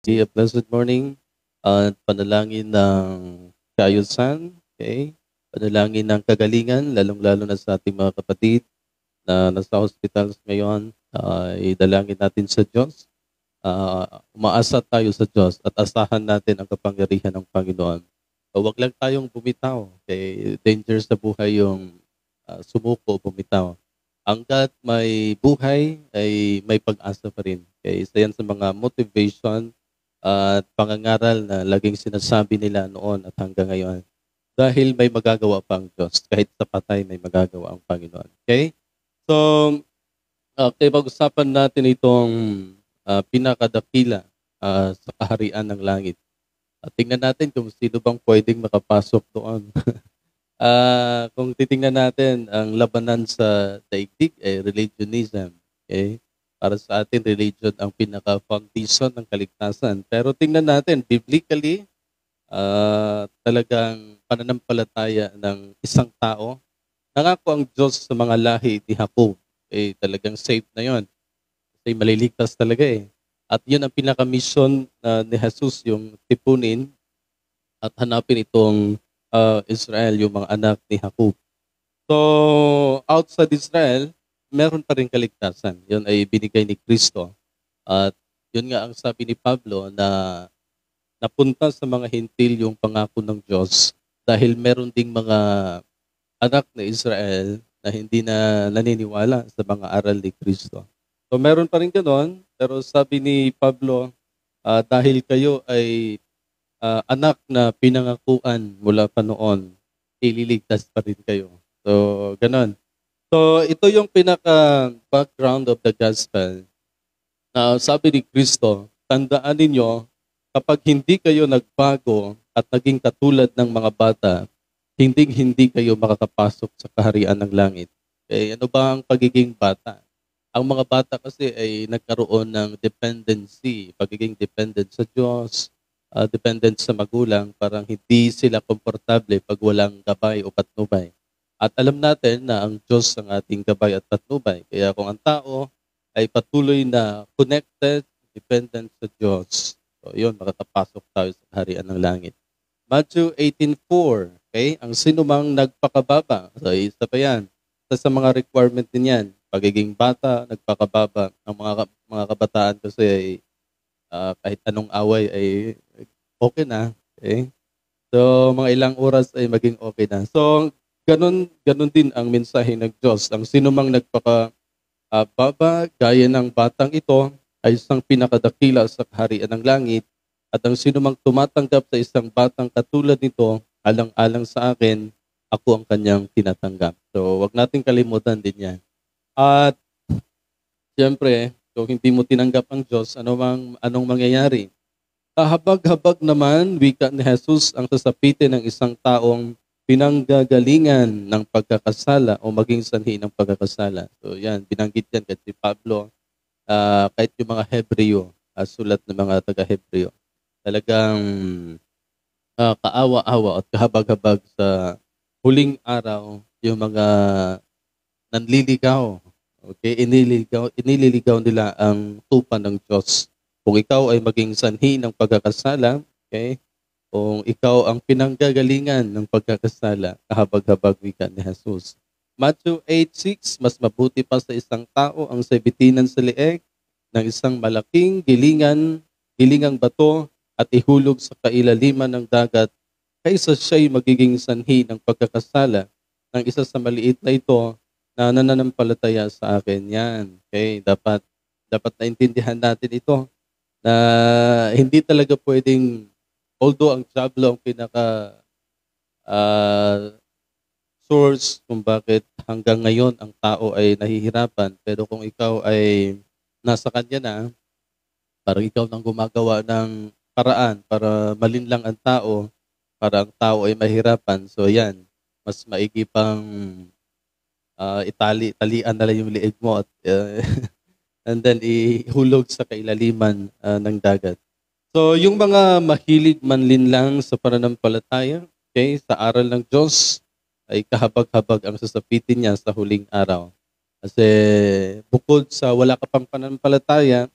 A blessed morning at panalangin ng kaayusan, okay? Panalangin ng kagalingan, lalong-lalo na sa ating mga kapatid na nasa hospitals ngayon. Idalangin natin sa Diyos. Umaasa tayo sa Diyos at asahan natin ang kapangyarihan ng Panginoon. Huwag lang tayong bumitaw. Okay? Danger sa buhay yung sumuko, bumitaw. Hanggat may buhay, ay may pag-asa pa rin. Okay? Isa yan sa mga motivation at pangangaral na laging sinasabi nila noon at hanggang ngayon. Dahil may magagawa pa ang Diyos. Kahit sa patay, may magagawa ang Panginoon. Okay? So, okay, pag-usapan natin itong pinakadakila sa kaharian ng langit. Tingnan natin kung sino bang pwedeng makapasok doon. Kung titingnan natin, ang labanan sa daigdig ay religionism. Okay? Para sa atin, religion ang pinaka-foundation ng kaligtasan. Pero tingnan natin, biblically, talagang pananampalataya ng isang tao. Nangako ang Diyos sa mga lahi ni Jacob. Talagang safe na yon. Kasi maliligtas talaga eh. At yun ang pinaka-mission ni Jesus, yung tipunin at hanapin itong Israel, yung mga anak ni Jacob. So, outside Israel, meron pa rin kaligtasan. Yun ay binigay ni Kristo. At yun nga ang sabi ni Pablo na napunta sa mga hintil yung pangako ng Diyos dahil meron ding mga anak na Israel na hindi na naniniwala sa mga aral ni Kristo. So meron pa rin ganon, pero sabi ni Pablo, dahil kayo ay anak na pinangakuan mula pa noon, ililigtas pa rin kayo. So, ganon. So, ito yung pinaka-background of the gospel. Sabi ni Kristo, tandaan ninyo, kapag hindi kayo nagbago at naging katulad ng mga bata, hindi kayo makakapasok sa kaharian ng langit. Ano ba ang pagiging bata? Ang mga bata kasi ay nagkaroon ng dependency, pagiging dependent sa Diyos, dependent sa magulang, parang hindi sila komportable pag walang gabay o patnubay. At alam natin na ang Diyos ang ating gabay at patnubay. Kaya kung ang tao ay patuloy na connected, dependent sa Diyos, so yun, makatapasok tayo sa kaharian ng langit. Matthew 18:4, okay? Ang sinumang nagpakababa, so isa pa yan. Sa mga requirement din yan, pagiging bata, nagpakababa. Ang mga kabataan kasi ay kahit anong away ay okay na. Okay? So, mga ilang oras ay maging okay na. So, ganun din ang mensahe ng Diyos. Ang sinumang nagpakababa, gaya ng batang ito, ay isang pinakadakila sa kaharian ng langit. At ang sinumang tumatanggap sa isang batang katulad nito, alang-alang sa akin, ako ang kanyang tinatanggap. So, wag nating kalimutan din yan. At, siyempre, kung hindi mo tinanggap ang Diyos, anong mangyayari? Kahabag-habag naman, wika ni Jesus, ang sasapitin ng isang taong pinanggagalingan ng pagkakasala o maging sanhi ng pagkakasala. So yan, binanggit yan kahit si Pablo, kahit yung mga Hebreo, sulat ng mga taga-Hebreo. Talagang kaawa-awa at kahabag-habag sa huling araw yung mga nanliligaw. Okay, inililigaw nila ang tupa ng Diyos. Kung ikaw ay maging sanhi ng pagkakasala, okay, kung ikaw ang pinanggagalingan ng pagkakasala, kahabag-habag wika ni Jesus. Matthew 8:6, mas mabuti pa sa isang tao ang sabitinan sa leeg ng isang malaking gilingang bato at ihulog sa kailaliman ng dagat kaysa siya'y magiging sanhi ng pagkakasala ng isa sa maliit na ito na nananampalataya sa akin. Yan. Okay, dapat naintindihan natin ito na hindi talaga pwedeng, although ang diablo ang pinaka source kung bakit hanggang ngayon ang tao ay nahihirapan, pero kung ikaw ay nasa kanya na, parang ikaw nang gumagawa ng paraan para malinlang ang tao, para ang tao ay mahirapan, so yan, mas maigi pang talian na lang yung liig mo at and then ihulog sa kailaliman ng dagat. So, yung mga mahilig manlinlang sa pananampalataya, okay, sa aral ng Diyos, ay kahabag-habag ang sasapitin niya sa huling araw. Kasi bukod sa wala ka pang pananampalataya,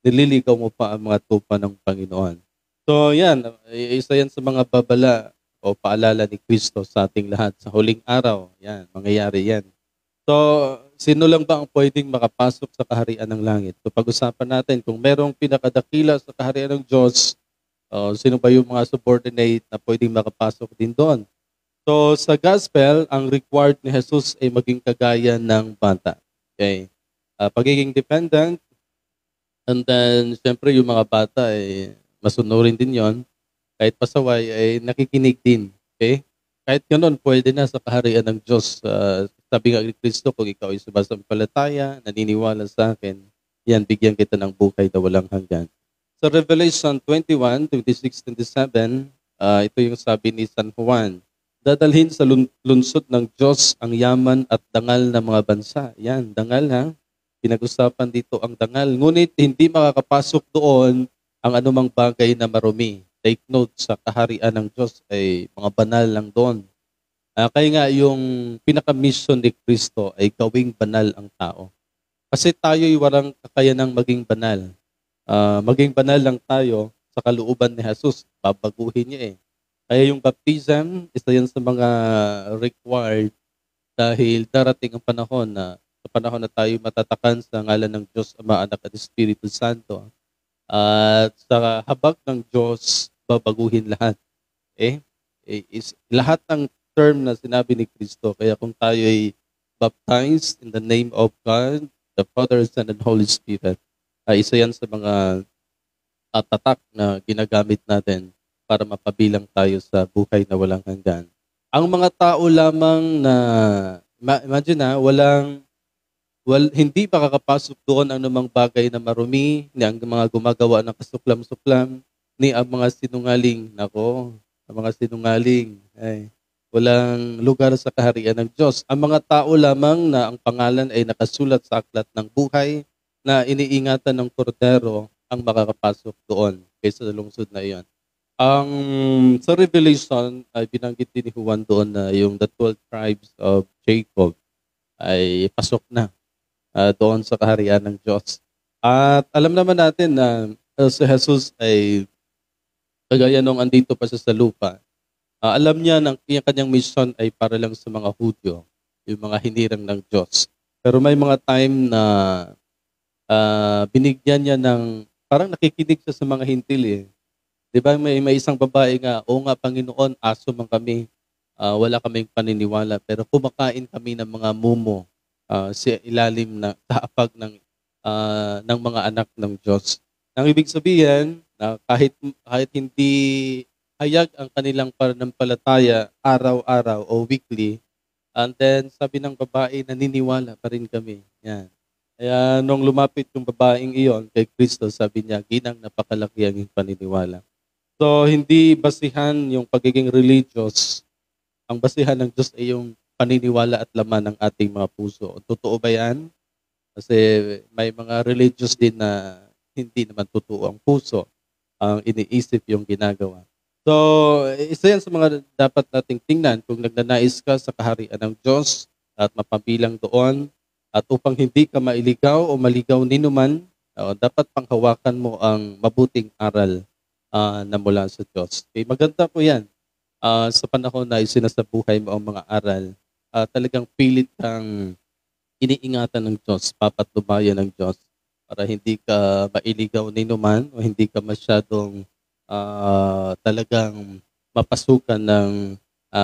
nililigaw mo pa ang mga tupa ng Panginoon. So yan, isa yan sa mga babala o paalala ni Kristo sa ating lahat. Sa huling araw, yan, mangyayari yan. So, sino lang ba ang pwedeng makapasok sa kaharian ng langit? So, pag-usapan natin kung merong pinakadakila sa kaharian ng Diyos, sino ba yung mga subordinate na pwedeng makapasok din doon? So, sa gospel, ang required ni Jesus ay maging kagaya ng bata. Okay? Pagiging dependent, and then, siyempre, yung mga bata ay masunurin din yon. Kahit pasaway, ay nakikinig din. Okay? Kahit ganun, pwede na sa kaharian ng Diyos. Sabi nga ni Kristo, kung ikaw ay sumasampalataya, naniniwala sa akin, yan, bigyan kita ng buhay na walang hanggan. Sa Revelation 21, 26, 27, ito yung sabi ni San Juan, dadalhin sa lunsod ng Diyos ang yaman at dangal ng mga bansa. Yan, dangal ha. Pinag-usapan dito ang dangal. Ngunit hindi makakapasok doon ang anumang bagay na marumi. Take note, sa kaharian ng Diyos ay mga banal lang doon. Kaya nga yung pinaka-mission ni Kristo ay gawing banal ang tao. Kasi tayo'y walang kakayanang maging banal. Maging banal lang tayo sa kalooban ni Jesus. Babaguhin niya eh. Kaya yung baptism, isa yan sa mga required dahil darating ang panahon na sa panahon na tayo matatakan sa ngalan ng Diyos, Ama, Anak at Espiritu Santo. At sa habag ng Diyos, babaguhin lahat. Lahat ng term na sinabi ni Kristo. Kaya kung tayo ay baptized in the name of God, the Father, Son, and Holy Spirit, isa yan sa mga tatak na ginagamit natin para mapabilang tayo sa buhay na walang hanggan. Ang mga tao lamang na, imagine hindi makakapasok doon ang namang bagay na marumi, ni ang mga gumagawa ng kasuklam-suklam, ni ang mga sinungaling. Nako, ang mga sinungaling. Walang lugar sa kaharian ng Diyos. Ang mga tao lamang na ang pangalan ay nakasulat sa aklat ng buhay na iniingatan ng kordero ang makakapasok doon kaysa sa lungsod na iyon. Sa Revelation ay binanggit din ni Juan doon na yung the 12 tribes of Jacob ay pasok na doon sa kaharian ng Diyos. At alam naman natin na si Jesus ay kagaya nung andito pa siya sa lupa. Alam niya na yung kanyang mission ay para lang sa mga Hudyo, yung mga hinirang ng Diyos. Pero may mga time na binigyan niya ng, parang nakikinig siya sa mga hintil eh. Di ba may isang babae nga, o nga Panginoon, aso man kami, wala kaming paniniwala, pero kumakain kami ng mga mumo sa ilalim na taapag ng mga anak ng Diyos. Ang ibig sabihin, na kahit hindi hayag ang kanilang pananampalataya araw-araw o weekly, and then sabi ng babae, naniniwala pa rin kami. Yan. Kaya nung lumapit yung babaeng iyon kay Kristo, sabi niya, ginang napakalaki ang iyong paniniwala. So, hindi basihan yung pagiging religious. Ang basihan ng Diyos ay yung paniniwala at laman ng ating mga puso. Totoo ba yan? Kasi may mga religious din na hindi naman totoo ang puso. Ang iniisip yung ginagawa. So, isa yan sa mga dapat nating tingnan kung nagnanais ka sa kaharian ng Diyos at mapabilang doon at upang hindi ka mailigaw o maligaw ninuman, dapat panghawakan mo ang mabuting aral na mula sa Diyos. Okay, maganda po yan. Sa panahon na isinasabuhay mo ang mga aral, talagang pilit kang iniingatan ng Diyos, papatnubayan ng Diyos para hindi ka mailigaw ninuman o hindi ka masyadong talagang mapasukan ng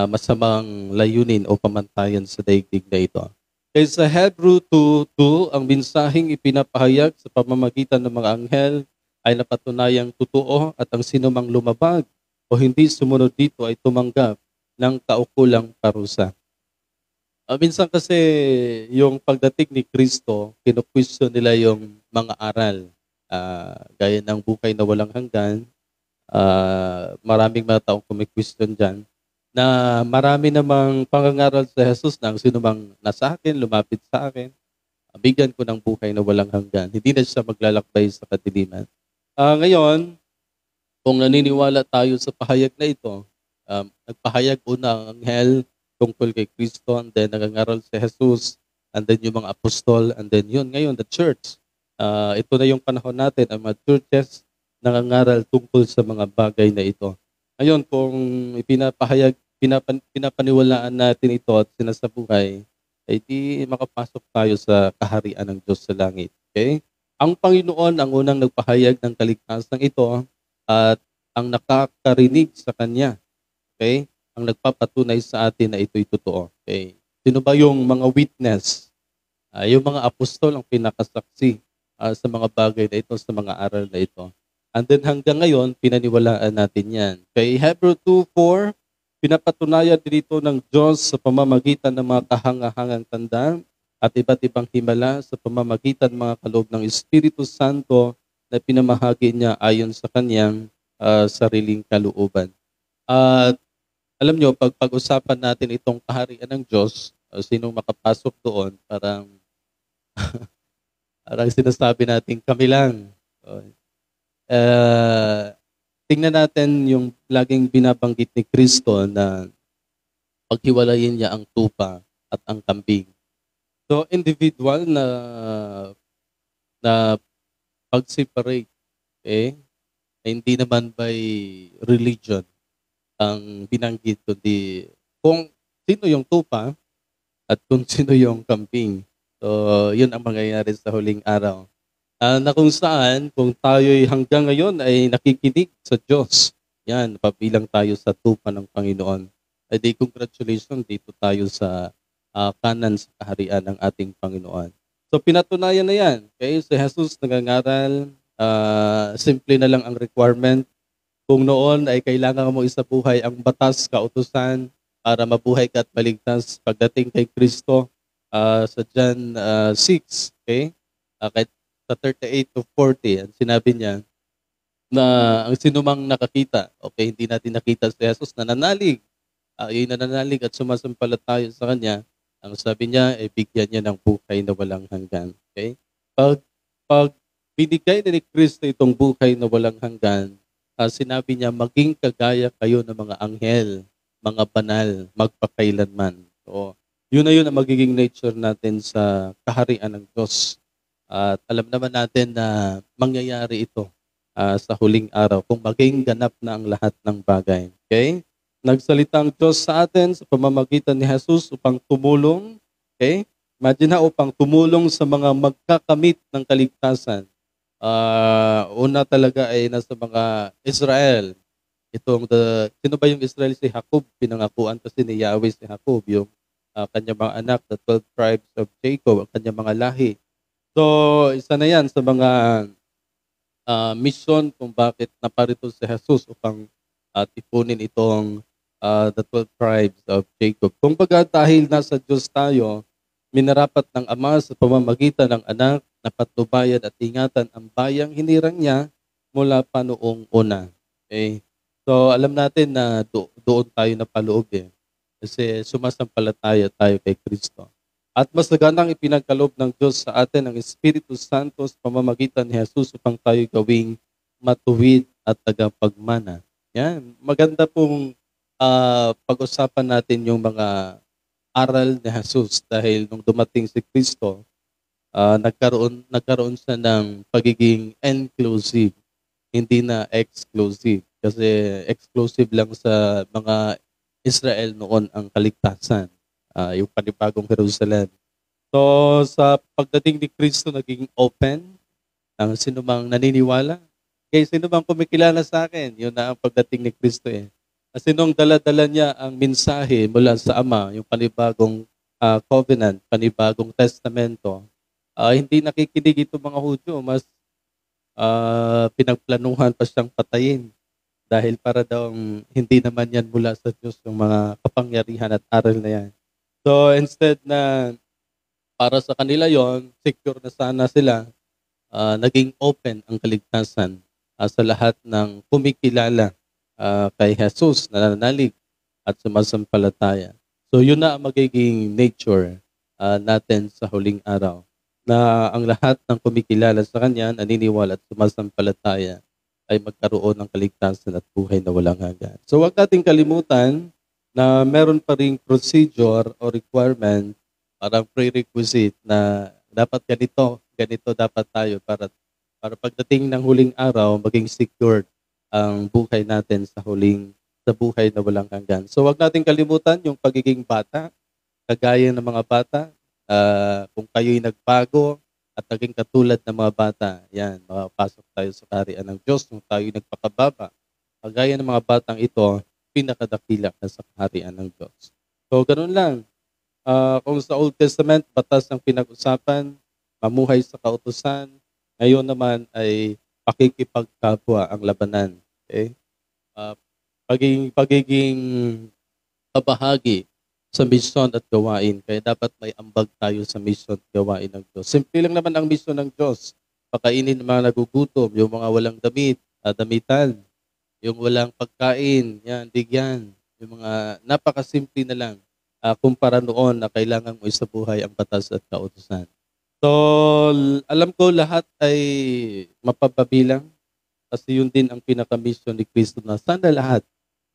masamang layunin o pamantayan sa daigdig na ito. Kaya sa Hebrew 2:2, ang mensaheng ipinapahayag sa pamamagitan ng mga anghel ay napatunayang totoo at ang sinumang lumabag o hindi sumunod dito ay tumanggap ng kaukulang parusa. Minsan kasi yung pagdating ni Kristo, kinukwestiyon nila yung mga aral. Gaya ng buhay na walang hanggan, maraming mga taong kumikwestiyon dyan, na marami namang pangangaral sa Jesus na ang sinumang nasa akin, lumapit sa akin, bigyan ko ng buhay na walang hanggan. Hindi na siya maglalakbay sa kadiliman. Ngayon, kung naniniwala tayo sa pahayag na ito, nagpahayag una ang anghel tungkol kay Kristo, and then nagangaral si Jesus, and then yung mga apostol, and then yun, ngayon, the church. Ito na yung panahon natin, ang mga churches nangangaral tungkol sa mga bagay na ito. Ngayon, kung pinapaniwalaan natin ito at sinasabuhay, ay di makapasok tayo sa kaharian ng Diyos sa langit. Okay? Ang Panginoon ang unang nagpahayag ng kaligtasan ito at ang nakakarinig sa Kanya. Okay? Ang nagpapatunay sa atin na ito'y totoo. Okay? Sino ba yung mga witness? Yung mga apostol ang pinakasaksi sa mga bagay na ito, sa mga aral na ito. And then hanggang ngayon, pinaniwalaan natin yan. Kay Hebrew 2:4, pinapatunayan dito ng Diyos sa pamamagitan ng mga kahangahangang tanda at iba't ibang himala sa pamamagitan ng mga kaloob ng Espiritu Santo na pinamahagi niya ayon sa kanyang sariling kalooban. At alam nyo, pag pag-usapan natin itong kaharian ng Diyos, sinong makapasok doon, parang sinasabi natin, kami lang. Tingnan natin yung laging binabanggit ni Kristo na paghiwalayin niya ang tupa at ang kambing. So, individual na pag-separate, hindi naman by religion ang binanggit, kundi kung sino yung tupa at kung sino yung kambing. So, yun ang mangyayari sa huling araw. Na kung saan, kung tayo'y hanggang ngayon ay nakikinig sa Diyos, yan, pabilang tayo sa tupa ng Panginoon. Ay di congratulations, dito tayo sa kanan sa kaharian ng ating Panginoon. So, pinatunayan na yan. Okay? Si Jesus nangangaral, simple na lang ang requirement. Kung noon ay kailangan mo isabuhay ang batas, kautusan, para mabuhay ka at maligtas pagdating kay Kristo, sa John 6, okay? Kahit sa 38 to 40, sinabi niya na ang sinumang nakakita, okay, hindi natin nakita si Jesus, nananalig. Yung nananalig at sumasampalataya sa Kanya, ang sabi niya, bigyan niya ng buhay na walang hanggan. Okay? Pag binigay na ni Kristo itong buhay na walang hanggan, sinabi niya, maging kagaya kayo ng mga anghel, mga banal, magpakailanman. So, yun na yun ang magiging nature natin sa kaharian ng Diyos. At alam naman natin na mangyayari ito sa huling araw kung maging ganap na ang lahat ng bagay. Okay? Nagsalita ang Diyos sa atin sa pamamagitan ni Jesus upang tumulong. Okay? Imagine na, upang tumulong sa mga magkakamit ng kaligtasan. Una talaga ay nasa mga Israel. Sino ba yung Israel? Si Jacob. Pinangakuan kasi ni Yahweh si Jacob, yung kanyang mga anak, the 12 tribes of Jacob, ang kanyang mga lahi. So, isa na yan sa mga mission kung bakit naparito si Jesus upang tipunin itong the 12 tribes of Jacob. Kung baga dahil nasa Diyos tayo, minarapat ng Ama sa pamamagitan ng anak na patnubayan at ingatan ang bayang hinirang niya mula pa noong una. Okay? So, alam natin na doon tayo napaloob kasi sumasampalataya tayo kay Kristo. At mas naganang ipinagkaloob ng Diyos sa atin ang Espiritu Santo sa pamamagitan ni Jesus upang tayo gawing matuwid at tagapagmana. Yan. Maganda pong pag-usapan natin yung mga aral ni Jesus dahil nung dumating si Kristo, nagkaroon siya ng pagiging inclusive, hindi na exclusive. Kasi exclusive lang sa mga Israel noon ang kaligtasan, yung panibagong Jerusalem. So sa pagdating ni Kristo, naging open ang sinumang naniniwala. Kaya sinumang kumikilala sa akin, yun na ang pagdating ni Kristo Kasi nung dala-dala niya ang mensahe mula sa Ama, yung panibagong covenant, panibagong testamento, hindi nakikinig itong mga Hudyo, mas pinagplanuhan pa siyang patayin. Dahil para daw hindi naman yan mula sa Diyos yung mga kapangyarihan at aral na yan. So instead na para sa kanila yon, secure na sana sila, naging open ang kaligtasan sa lahat ng kumikilala kay Jesus na nananalig at sumasampalataya. So yun na ang magiging nature natin sa huling araw. Na ang lahat ng kumikilala sa Kanya, naniniwala at sumasampalataya ay magkaroon ng kaligtasan at buhay na walang hanggan. So huwag nating kalimutan na meron pa ring procedure o requirement, parang prerequisite na dapat ganito ganito dapat tayo para pagdating ng huling araw, maging secured ang buhay natin sa buhay na walang hanggan. So wag nating kalimutan yung pagiging bata, kagaya ng mga bata. Kung kayo'y nagbago at naging katulad ng mga bata, yan, makapasok tayo sa kaharian ng Diyos kung tayo'y nagpakababa. Kagaya ng mga batang ito, pinakadakila na sa kaharian ng Diyos. So, ganun lang. Kung sa Old Testament, batas ang pinag-usapan, mamuhay sa kautusan, ngayon naman ay pakikipagkapwa ang labanan. Okay? Uh, pagiging kabahagi sa misyon at gawain. Kaya dapat may ambag tayo sa misyon at gawain ng Diyos. Simple lang naman ang misyon ng Diyos. Pakainin ng mga nagugutom, yung mga walang damitan, yung walang pagkain, yan, bigyan. Yung mga napakasimple na lang kumpara noon na kailangan mo isabuhay ang batas at kautusan. So, alam ko lahat ay mapapabilang kasi yun din ang pinaka-mission ni Kristo na sana lahat,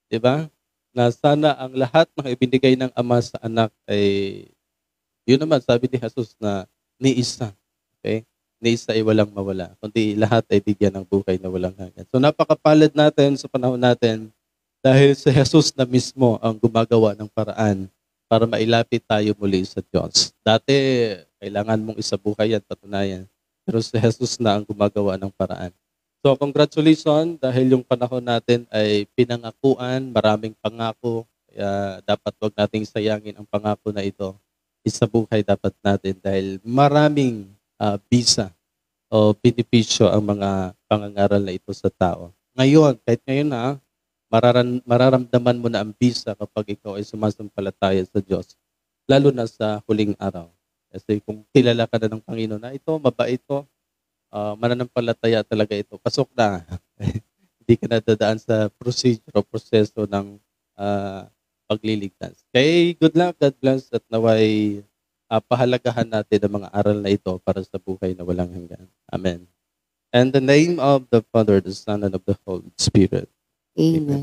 di ba? Na sana ang lahat ng ibinigay ng Ama sa anak ay, yun naman sabi ni Jesus na ni isa. Okay? Ni isa ay walang mawala, kundi lahat ay bigyan ng buhay na walang hanggan. So napakapalad natin sa panahon natin dahil si Jesus na mismo ang gumagawa ng paraan para mailapit tayo muli sa Diyos. Dati, kailangan mong isabuhay at patunayan. Pero si Jesus na ang gumagawa ng paraan. So, congratulations dahil yung panahon natin ay pinangakuan, maraming pangako. Kaya dapat wag nating sayangin ang pangako na ito. Isabuhay dapat natin dahil maraming bisa o benepisyo ang mga pangangaral na ito sa tao. Ngayon, kahit ngayon mararamdaman mo na ang bisa kapag ikaw ay sumasampalataya sa Diyos, lalo na sa huling araw. Kasi kung kilala ka na ng Panginoon na ito, mabait ito, mananampalataya talaga ito, pasok na. Hindi ka nadadaan sa procedure o proseso ng pagliligtas. Okay, good luck, God bless, at naway pahalagahan natin ang mga aral na ito para sa buhay na walang hanggan. Amen. And the name of the Father, the Son, and of the Holy Spirit. Amen.